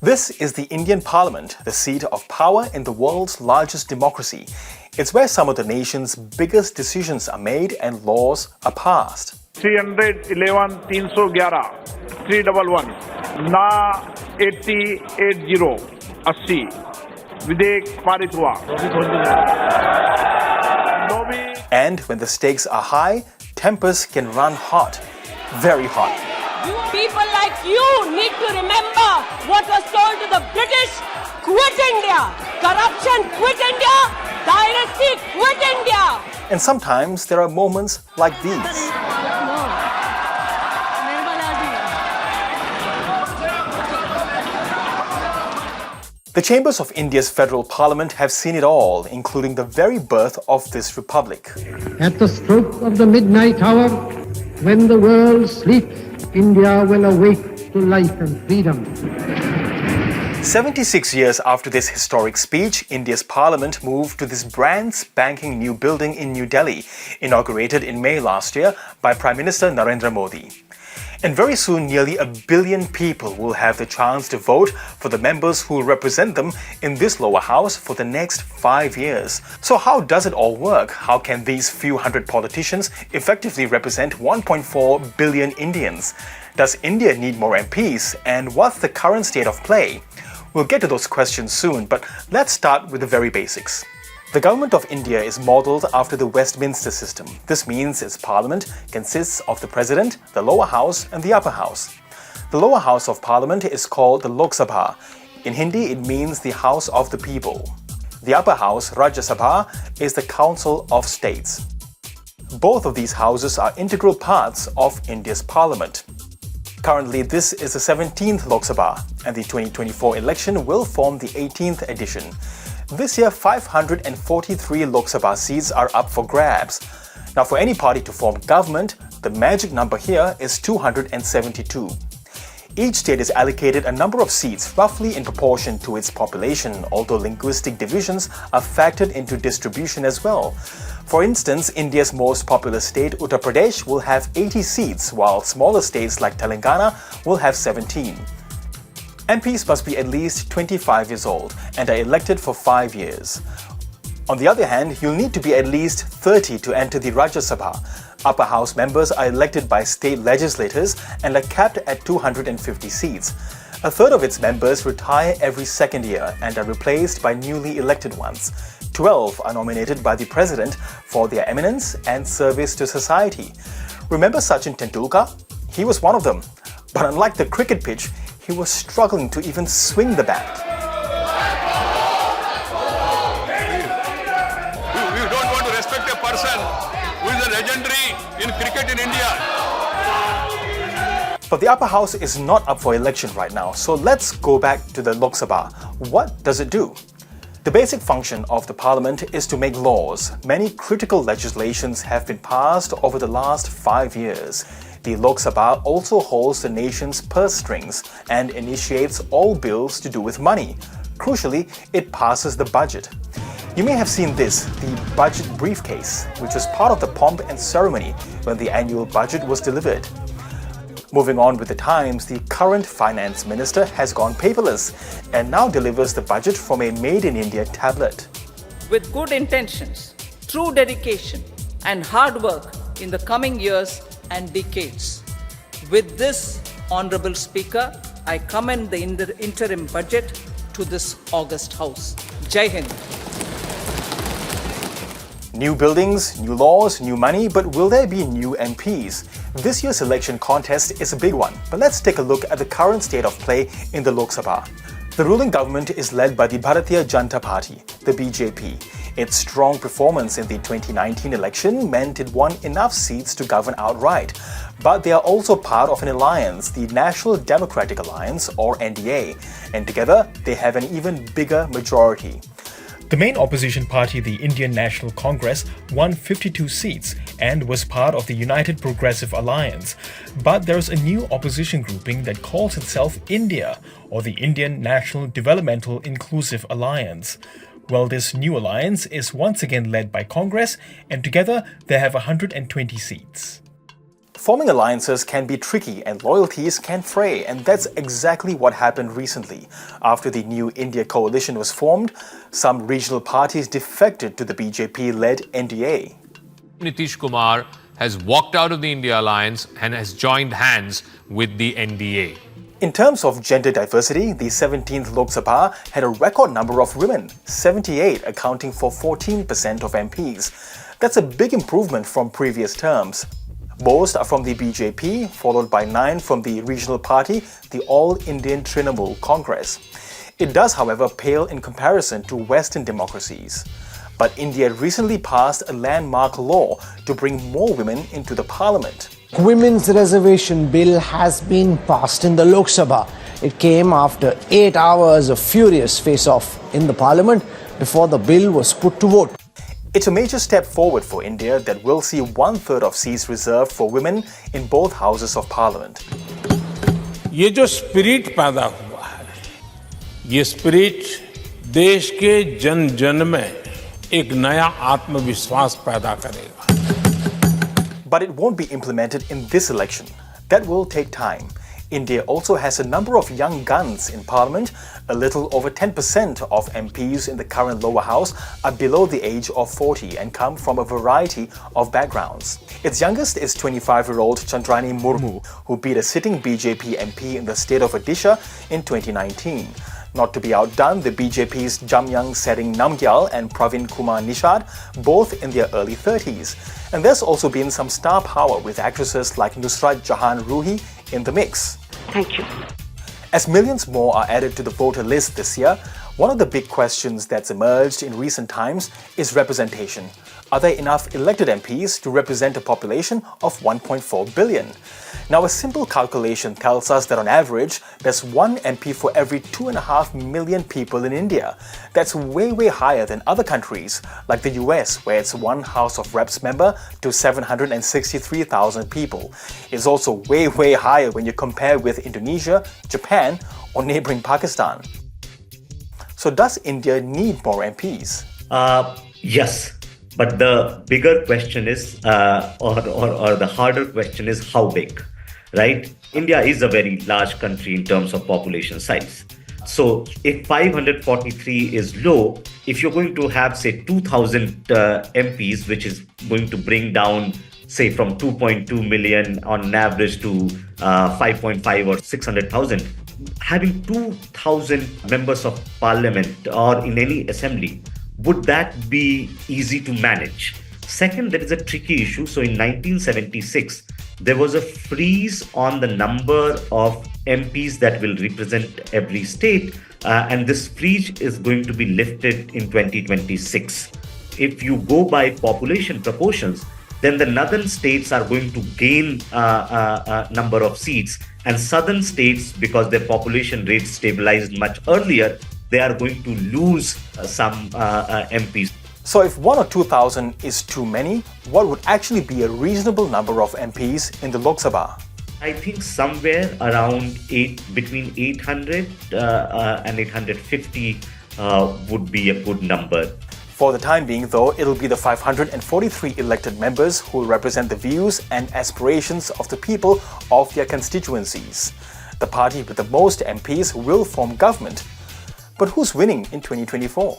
This is the Indian Parliament, the seat of power in the world's largest democracy. It's where some of the nation's biggest decisions are made and laws are passed. 311, 311, 311, ना 80, 80, विधेयक पारित हुआ. And when the stakes are high, tempers can run hot, very hot. People like you need to remember what was told to the British: quit India, corruption quit India, dynasty quit India. And sometimes there are moments like these. The chambers of India's federal parliament have seen it all, including the very birth of this republic. At the stroke of the midnight hour, when the world sleeps, India will awake to life and freedom. 76 years after this historic speech, India's parliament moved to this brand spanking new building in New Delhi, inaugurated in May last year by Prime Minister Narendra Modi. And very soon, nearly 1 billion people will have the chance to vote for the members who will represent them in this lower house for the next 5 years. So how does it all work? How can these few hundred politicians effectively represent 1.4 billion Indians? Does India need more MPs? And what's the current state of play? We'll get to those questions soon, but let's start with the very basics. The government of India is modelled after the Westminster system. This means its parliament consists of the president, the lower house and the upper house. The lower house of parliament is called the Lok Sabha. In Hindi, it means the house of the people. The upper house, Rajya Sabha, is the council of states. Both of these houses are integral parts of India's parliament. Currently, this is the 17th Lok Sabha, and the 2024 election will form the 18th edition. This year, 543 Lok Sabha seats are up for grabs. Now, for any party to form government, the magic number here is 272. Each state is allocated a number of seats roughly in proportion to its population, although linguistic divisions are factored into distribution as well. For instance, India's most populous state, Uttar Pradesh, will have 80 seats, while smaller states like Telangana will have 17. MPs must be at least 25 years old and are elected for 5 years. On the other hand, you'll need to be at least 30 to enter the Rajya Sabha. Upper house members are elected by state legislators and are capped at 250 seats. A third of its members retire every second year and are replaced by newly elected ones. 12 are nominated by the president for their eminence and service to society. Remember Sachin Tendulkar? He was one of them. But unlike the cricket pitch, he was struggling to even swing the bat. We don't want to respect a person who is a legendary in cricket in India. But the upper house is not up for election right now, so let's go back to the Lok Sabha. What does it do? The basic function of the parliament is to make laws. Many critical legislations have been passed over the last 5 years. The Lok Sabha also holds the nation's purse strings and initiates all bills to do with money. Crucially, it passes the budget. You may have seen this, the budget briefcase, which was part of the pomp and ceremony when the annual budget was delivered. Moving on with the times, the current finance minister has gone paperless and now delivers the budget from a made-in-India tablet. With good intentions, true dedication and hard work in the coming years and decades. With this, Honorable Speaker, I commend the interim budget to this august House. Jai Hind. New buildings, new laws, new money, but will there be new MPs? This year's election contest is a big one, but let's take a look at the current state of play in the Lok Sabha. The ruling government is led by the Bharatiya Janata Party, the BJP. Its strong performance in the 2019 election meant it won enough seats to govern outright. But they are also part of an alliance, the National Democratic Alliance, or N.D.I.A, and together they have an even bigger majority. The main opposition party, the Indian National Congress, won 52 seats and was part of the United Progressive Alliance. But there is a new opposition grouping that calls itself India, or the Indian National Developmental Inclusive Alliance. Well, this new alliance is once again led by Congress, and together they have 120 seats. Forming alliances can be tricky and loyalties can fray, and that's exactly what happened recently. After the New India coalition was formed, some regional parties defected to the BJP-led NDA. Nitish Kumar has walked out of the India alliance and has joined hands with the NDA. In terms of gender diversity, the 17th Lok Sabha had a record number of women, 78 accounting for 14% of MPs. That's a big improvement from previous terms. Most are from the BJP, followed by 9 from the regional party, the All Indian Trinamool Congress. It does, however, pale in comparison to Western democracies. But India recently passed a landmark law to bring more women into the parliament. Women's reservation bill has been passed in the Lok Sabha. It came after 8 hours of furious face-off in the parliament before the bill was put to vote. It's a major step forward for India that will see 1/3 of seats reserved for women in both houses of parliament. ये जो spirit पैदा हुआ है, ये spirit देश के जन जन में एक नया आत्मविश्वास पैदा करेगा. But it won't be implemented in this election. That will take time. India also has a number of young guns in parliament. A little over 10% of MPs in the current lower house are below the age of 40 and come from a variety of backgrounds. Its youngest is 25-year-old Chandrani Murmu, who beat a sitting BJP MP in the state of Odisha in 2019. Not to be outdone, the BJP's Jamyang Sering Namgyal and Pravin Kumar Nishad, both in their early 30s. And there's also been some star power with actresses like Nusrat Jahan Ruhi in the mix. Thank you. As millions more are added to the voter list this year, one of the big questions that's emerged in recent times is representation. Are there enough elected MPs to represent a population of 1.4 billion? Now, a simple calculation tells us that on average, there's 1 MP for every 2.5 million people in India. That's way higher than other countries, like the US, where it's 1 House of Reps member to 763,000 people. It's also way higher when you compare with Indonesia, Japan, or neighboring Pakistan. So does India need more MPs? Yes. But the bigger question is, or the harder question is, how big, right? India is a very large country in terms of population size. So if 543 is low, if you're going to have, say, 2,000 MPs, which is going to bring down, say, from 2.2 million on average to 5.5 or 600,000, having 2,000 members of parliament or in any assembly, would that be easy to manage? Second, there is a tricky issue. So in 1976, there was a freeze on the number of MPs that will represent every state. And this freeze is going to be lifted in 2026. If you go by population proportions, then the northern states are going to gain a number of seats. And southern states, because their population rates stabilized much earlier, they are going to lose some MPs. So if 1 or 2,000 is too many, what would actually be a reasonable number of MPs in the Lok Sabha? I think somewhere around between 800 and 850 would be a good number. For the time being, though, it'll be the 543 elected members who will represent the views and aspirations of the people of their constituencies. The party with the most MPs will form government. But who's winning in 2024?